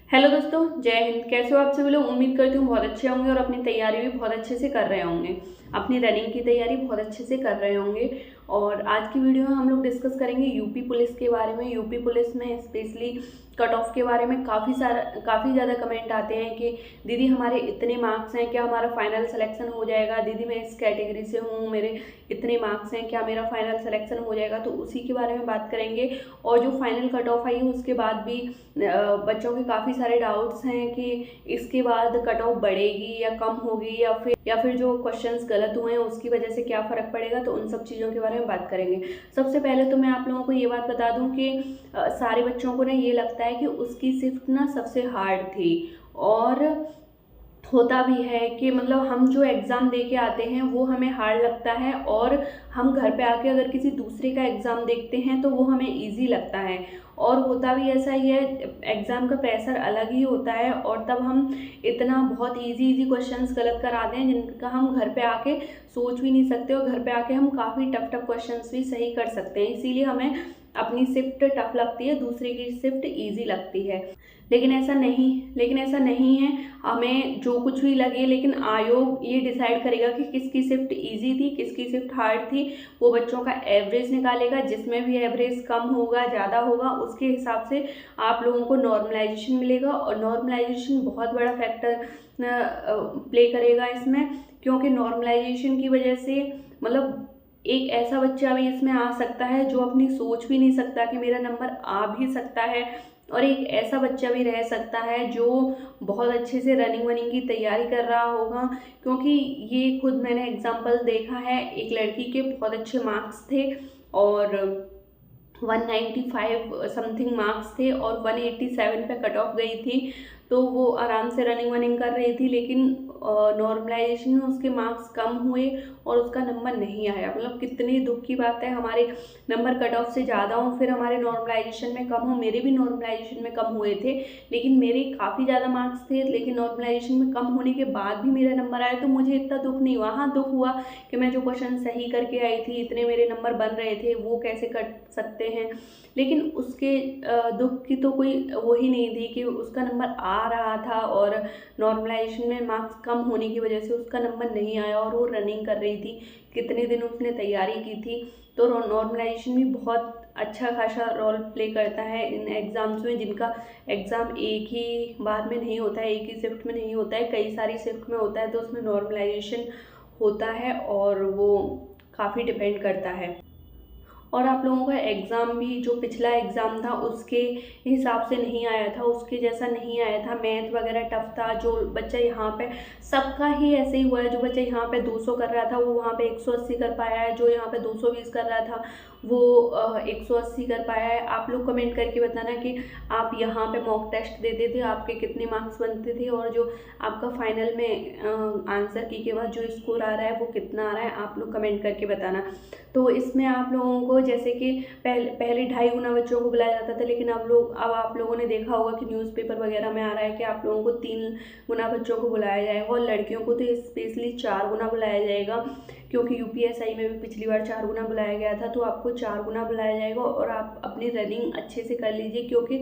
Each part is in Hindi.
हेलो दोस्तों, जय हिंद। कैसे हो आप सभी लोग? उम्मीद करती हूँ बहुत अच्छे होंगे और अपनी तैयारी भी बहुत अच्छे से कर रहे होंगे। अपनी रनिंग की तैयारी बहुत अच्छे से कर रहे होंगे। और आज की वीडियो में हम लोग डिस्कस करेंगे यूपी पुलिस के बारे में। यूपी पुलिस में स्पेशली कट ऑफ के बारे में काफ़ी ज़्यादा कमेंट आते हैं कि दीदी हमारे इतने मार्क्स हैं, क्या हमारा फाइनल सिलेक्शन हो जाएगा? दीदी मैं इस कैटेगरी से हूँ, मेरे इतने मार्क्स हैं, क्या मेरा फाइनल सिलेक्शन हो जाएगा? तो उसी के बारे में बात करेंगे। और जो फाइनल कट ऑफ आई है उसके बाद भी बच्चों के काफ़ी सारे डाउट्स हैं कि इसके बाद कट ऑफ बढ़ेगी या कम होगी, या फिर जो क्वेश्चंस गलत हुए हैं उसकी वजह से क्या फ़र्क पड़ेगा। तो उन सब चीज़ों के बारे में बात करेंगे। सबसे पहले तो मैं आप लोगों को ये बात बता दूं कि सारे बच्चों को ना ये लगता है कि उसकी शिफ्ट ना सबसे हार्ड थी। और होता भी है कि मतलब हम जो एग्ज़ाम दे के आते हैं वो हमें हार्ड लगता है, और हम घर पे आके अगर किसी दूसरे का एग्ज़ाम देखते हैं तो वो हमें इजी लगता है। और होता भी ऐसा ही है, एग्ज़ाम का प्रेशर अलग ही होता है, और तब हम इतना बहुत इजी इजी क्वेश्चंस गलत कराते हैं जिनका हम घर पे आके सोच भी नहीं सकते, और घर पे आके हम काफ़ी टफ टफ क्वेश्चंस भी सही कर सकते हैं। इसीलिए हमें अपनी शिफ्ट टफ लगती है, दूसरे की शिफ्ट ईजी लगती है। लेकिन ऐसा नहीं है। हमें जो कुछ भी लगे, लेकिन आयोग ये डिसाइड करेगा कि किसकी शिफ्ट इजी थी, किसकी शिफ्ट हार्ड थी। वो बच्चों का एवरेज निकालेगा, जिसमें भी एवरेज कम होगा ज़्यादा होगा उसके हिसाब से आप लोगों को नॉर्मलाइजेशन मिलेगा। और नॉर्मलाइजेशन बहुत बड़ा फैक्टर प्ले करेगा इसमें, क्योंकि नॉर्मलाइजेशन की वजह से मतलब एक ऐसा बच्चा भी इसमें आ सकता है जो अपनी सोच भी नहीं सकता कि मेरा नंबर आ भी सकता है, और एक ऐसा बच्चा भी रह सकता है जो बहुत अच्छे से रनिंग वनिंग की तैयारी कर रहा होगा। क्योंकि ये खुद मैंने एग्जांपल देखा है, एक लड़की के बहुत अच्छे मार्क्स थे और 195 समथिंग मार्क्स थे और 187 पे कट ऑफ गई थी। तो वो आराम से रनिंग वनिंग कर रही थी, लेकिन नॉर्मलाइजेशन में उसके मार्क्स कम हुए और उसका नंबर नहीं आया। मतलब कितनी दुख की बात है, हमारे नंबर कट ऑफ से ज़्यादा हो फिर हमारे नॉर्मलाइजेशन में कम हो। मेरे भी नॉर्मलाइजेशन में कम हुए थे, लेकिन मेरे काफ़ी ज़्यादा मार्क्स थे, लेकिन नॉर्मलाइजेशन में कम होने के बाद भी मेरा नंबर आया तो मुझे इतना दुख नहीं हुआ। हाँ, दुख हुआ कि मैं जो क्वेश्चन सही करके आई थी, इतने मेरे नंबर बन रहे थे, वो कैसे कट सकते हैं। लेकिन उसके दुख की तो कोई वो ही नहीं थी कि उसका नंबर आ रहा था और नॉर्मलाइजेशन में मार्क्स कम होने की वजह से उसका नंबर नहीं आया, और वो रनिंग कर रही थी, कितने दिन उसने तैयारी की थी। तो नॉर्मलाइजेशन भी बहुत अच्छा खासा रोल प्ले करता है इन एग्ज़ाम्स में, जिनका एग्ज़ाम एक ही बार में नहीं होता है, एक ही शिफ्ट में नहीं होता है, कई सारी शिफ्ट में होता है। तो उसमें नॉर्मलाइजेशन होता है और वो काफ़ी डिपेंड करता है। और आप लोगों का एग्ज़ाम भी जो पिछला एग्ज़ाम था उसके हिसाब से नहीं आया था, उसके जैसा नहीं आया था। मैथ वगैरह टफ था। जो बच्चा यहाँ पे, सबका ही ऐसे ही हुआ है, जो बच्चा यहाँ पे 200 कर रहा था वो वहाँ पे 180 कर पाया है, जो यहाँ पे 220 कर रहा था वो 180 कर पाया है। आप लोग कमेंट करके बताना कि आप यहाँ पे मॉक टेस्ट देते थे, आपके कितने मार्क्स बनते थे, और जो आपका फाइनल में आंसर की के बाद जो स्कोर आ रहा है वो कितना आ रहा है, आप लोग कमेंट करके बताना। तो इसमें आप लोगों को जैसे कि पहले 2.5 गुना बच्चों को बुलाया जाता था, लेकिन अब आप लोगों ने देखा होगा कि न्यूज़पेपर वगैरह में आ रहा है कि आप लोगों को 3 गुना बच्चों को बुलाया जाएगा, और लड़कियों को तो स्पेशली 4 गुना बुलाया जाएगा। क्योंकि यूपीएसआई में भी पिछली बार 4 गुना बुलाया गया था, तो आपको 4 गुना बुलाया जाएगा। और आप अपनी रनिंग अच्छे से कर लीजिए, क्योंकि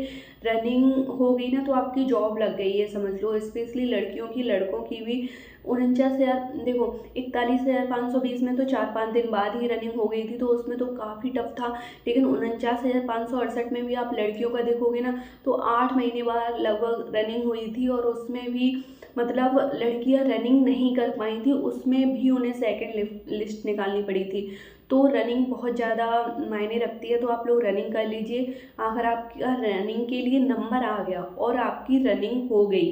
रनिंग हो गई ना तो आपकी जॉब लग गई है समझ लो। स्पेशली लड़कियों की, लड़कों की भी 49,000, देखो 41,520 में तो 4-5 दिन बाद ही रनिंग हो गई थी, तो उसमें तो काफ़ी टफ था। लेकिन 49,568 में भी आप लड़कियों का देखोगे ना तो 8 महीने बाद लगभग रनिंग हुई थी, और उसमें भी मतलब लड़कियां रनिंग नहीं कर पाई थी, उसमें भी उन्हें सेकंड लिस्ट निकालनी पड़ी थी। तो रनिंग बहुत ज़्यादा मायने रखती है, तो आप लोग रनिंग कर लीजिए। अगर आपका रनिंग के लिए नंबर आ गया और आपकी रनिंग हो गई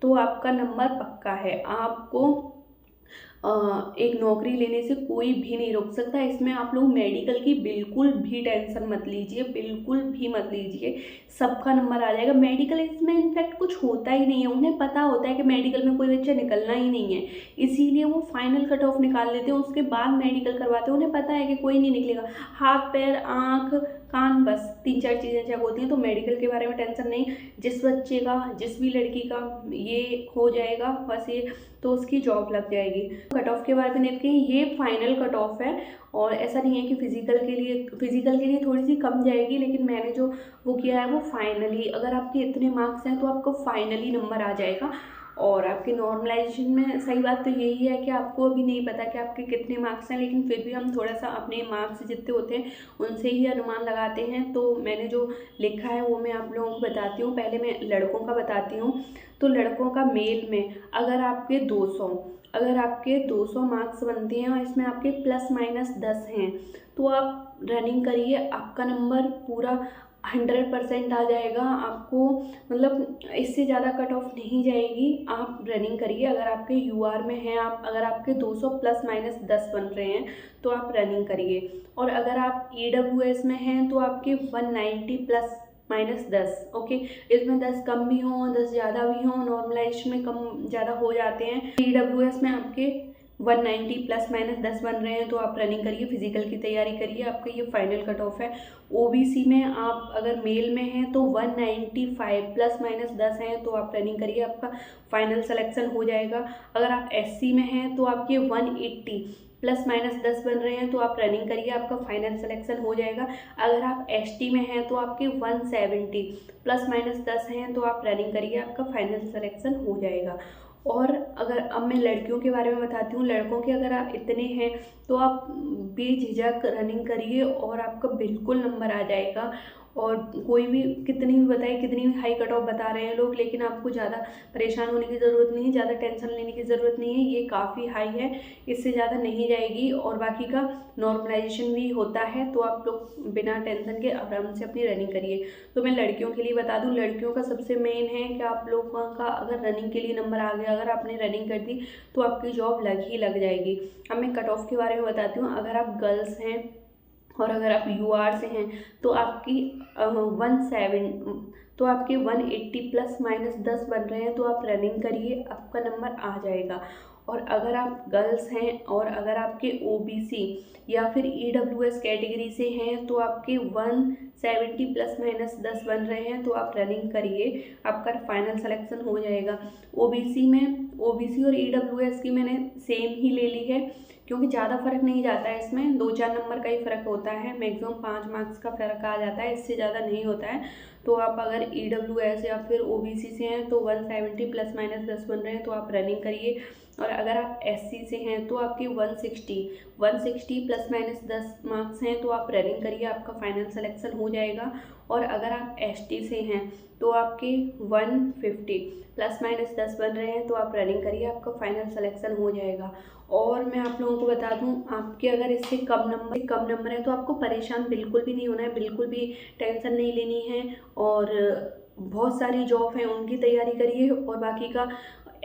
तो आपका नंबर पक्का है। आपको एक नौकरी लेने से कोई भी नहीं रोक सकता। इसमें आप लोग मेडिकल की बिल्कुल भी टेंशन मत लीजिए, बिल्कुल भी मत लीजिए, सबका नंबर आ जाएगा। मेडिकल इसमें इनफैक्ट कुछ होता ही नहीं है, उन्हें पता होता है कि मेडिकल में कोई बच्चा निकलना ही नहीं है, इसीलिए वो फाइनल कट ऑफ निकाल लेते हैं, उसके बाद मेडिकल करवाते हैं। उन्हें पता है कि कोई नहीं निकलेगा। हाथ पैर आँख कान, बस 3-4 चीज़ें चेक होती हैं। तो मेडिकल के बारे में टेंशन नहीं, जिस बच्चे का, जिस भी लड़की का ये हो जाएगा बस ये, तो उसकी जॉब लग जाएगी। कट ऑफ के बारे में देखते हैं, ये फाइनल कट ऑफ है और ऐसा नहीं है कि फ़िज़िकल के लिए थोड़ी सी कम जाएगी, लेकिन मैंने जो वो किया है वो फाइनली, अगर आपके इतने मार्क्स हैं तो आपको फाइनली नंबर आ जाएगा। और आपके नॉर्मलाइजेशन में सही बात तो यही है कि आपको अभी नहीं पता कि आपके कितने मार्क्स हैं, लेकिन फिर भी हम थोड़ा सा अपने मार्क्स जितने होते हैं उनसे ही अनुमान लगाते हैं। तो मैंने जो लिखा है वो मैं आप लोगों को बताती हूँ। पहले मैं लड़कों का बताती हूँ। तो लड़कों का मेल में अगर आपके 200 मार्क्स बनते हैं और इसमें आपके प्लस माइनस 10 हैं, तो आप रनिंग करिए, आपका नंबर पूरा 100% आ जाएगा। आपको मतलब इससे ज़्यादा कट ऑफ नहीं जाएगी, आप रनिंग करिए। अगर आपके यूआर में हैं, अगर आपके 200 प्लस माइनस 10 बन रहे हैं तो आप रनिंग करिए। और अगर आप ईडब्ल्यूएस में हैं तो आपके 190 प्लस माइनस 10, ओके। इसमें 10 कम भी हों, 10 ज़्यादा भी हों, नॉर्मलाइजेशन में कम ज़्यादा हो जाते हैं। ईडब्ल्यूएस में आपके 190 प्लस माइनस 10 बन रहे हैं तो आप रनिंग करिए, फिजिकल की तैयारी करिए, आपका ये फाइनल कट ऑफ है। ओबीसी में आप अगर मेल में हैं तो 195 प्लस माइनस 10 हैं तो आप रनिंग करिए, आपका फाइनल सिलेक्शन हो जाएगा। अगर आप एससी में हैं तो आपके 180 प्लस माइनस 10 बन रहे हैं तो आप रनिंग करिए, आपका फाइनल सिलेक्शन हो जाएगा। अगर आप एसटी में हैं तो आपके 170 प्लस माइनस 10 हैं तो आप रनिंग करिए, आपका फाइनल सिलेक्शन हो जाएगा। और अगर अब मैं लड़कियों के बारे में बताती हूँ, लड़कों के अगर आप इतने हैं तो आप बेझिझक रनिंग करिए और आपका बिल्कुल नंबर आ जाएगा। और कोई भी कितनी भी बताए, कितनी भी हाई कट ऑफ बता रहे हैं लोग, लेकिन आपको ज़्यादा परेशान होने की ज़रूरत नहीं है, ज़्यादा टेंशन लेने की ज़रूरत नहीं है। ये काफ़ी हाई है, इससे ज़्यादा नहीं जाएगी। और बाकी का नॉर्मलाइजेशन भी होता है, तो आप लोग बिना टेंशन के आराम से अपनी रनिंग करिए। तो मैं लड़कियों के लिए बता दूं, लड़कियों का सबसे मेन है कि आप लोगों का अगर रनिंग के लिए नंबर आ गया, अगर आपने रनिंग कर दी तो आपकी जॉब लग जाएगी। अब मैं कट ऑफ के बारे में बताती हूँ। अगर आप गर्ल्स हैं और अगर आप यूआर से हैं तो आपकी 180 प्लस माइनस 10 बन रहे हैं तो आप रनिंग करिए, आपका नंबर आ जाएगा। और अगर आप गर्ल्स हैं और अगर आपके ओबीसी या फिर ईडब्ल्यूएस कैटेगरी से हैं तो आपके 170 प्लस माइनस 10 बन रहे हैं तो आप रनिंग करिए, आपका फाइनल सिलेक्शन हो जाएगा। ओबीसी और ईडब्ल्यूएस की मैंने सेम ही ले ली है, क्योंकि ज़्यादा फर्क नहीं जाता है इसमें, 2-4 नंबर का ही फ़र्क होता है, मैक्सिमम 5 मार्क्स का फ़र्क आ जाता है, इससे ज़्यादा नहीं होता है। तो आप अगर ईडब्ल्यूएस या फिर ओबीसी से हैं तो 170 प्लस माइनस 10 बन रहे हैं तो आप रनिंग करिए। और अगर आप एससी से हैं तो आपके 160 प्लस माइनस 10 मार्क्स हैं तो आप रनिंग करिए, आपका फाइनल सिलेक्शन हो जाएगा। और अगर आप एसटी से हैं तो आपके 150 प्लस माइनस 10 बन रहे हैं तो आप रनिंग करिए, आपका फाइनल सिलेक्शन हो जाएगा। और मैं आप लोगों को बता दूं, आपके अगर इससे कम नंबर है तो आपको परेशान बिल्कुल भी नहीं होना है, बिल्कुल भी टेंशन नहीं लेनी है। और बहुत सारी जॉब हैं उनकी तैयारी करिए। और बाकी का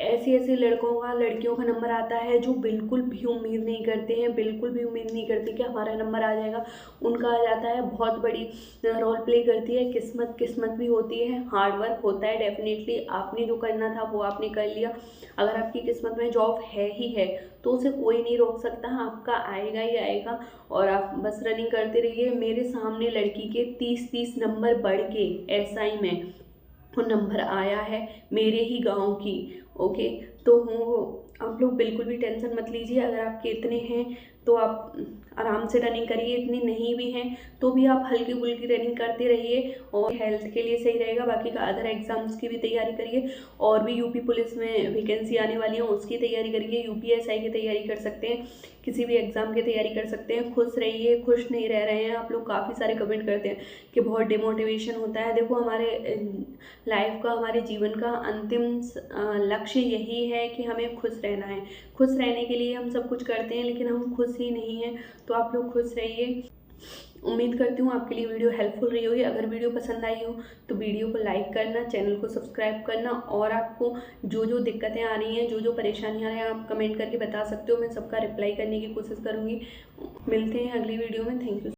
ऐसे लड़कियों का नंबर आता है जो बिल्कुल भी उम्मीद नहीं करते हैं, बिल्कुल भी उम्मीद नहीं करते कि हमारा नंबर आ जाएगा, उनका आ जाता है। बहुत बड़ी रोल प्ले करती है किस्मत भी होती है, हार्ड वर्क होता है। डेफिनेटली आपने जो करना था वो आपने कर लिया। अगर आपकी किस्मत में जॉब है ही है तो उसे कोई नहीं रोक सकता, आपका आएगा ही आएगा। और आप बस रनिंग करते रहिए। मेरे सामने लड़की के 30 नंबर बढ़ के एसआई में वो नंबर आया है, मेरे ही गांव की, ओके। तो आप लोग बिल्कुल भी टेंशन मत लीजिए। अगर आपके इतने हैं तो आप आराम से रनिंग करिए, इतनी नहीं भी हैं तो भी आप हल्की फुल्की रनिंग करते रहिए और हेल्थ के लिए सही रहेगा। बाकी का अदर एग्जाम्स की भी तैयारी करिए, और भी यूपी पुलिस में वैकेंसी आने वाली है उसकी तैयारी करिए, यूपीएसआई की तैयारी कर सकते हैं, किसी भी एग्ज़ाम की तैयारी कर सकते हैं। खुश रहिए, खुश नहीं रह रहे हैं आप लोग, काफ़ी सारे कमेंट करते हैं कि बहुत डिमोटिवेशन होता है। देखो, हमारे लाइफ का, हमारे जीवन का अंतिम लक्ष्य यही है कि हमें खुश रहना है। खुश रहने के लिए हम सब कुछ करते हैं, लेकिन हम खुश ही नहीं हैं। तो आप लोग खुश रहिए। उम्मीद करती हूँ आपके लिए वीडियो हेल्पफुल रही होगी। अगर वीडियो पसंद आई हो तो वीडियो को लाइक करना, चैनल को सब्सक्राइब करना, और आपको जो दिक्कतें आ रही हैं, जो परेशानियाँ आ रही हैं, आप कमेंट करके बता सकते हो। मैं सबका रिप्लाई करने की कोशिश करूँगी। मिलते हैं अगली वीडियो में। Thank you.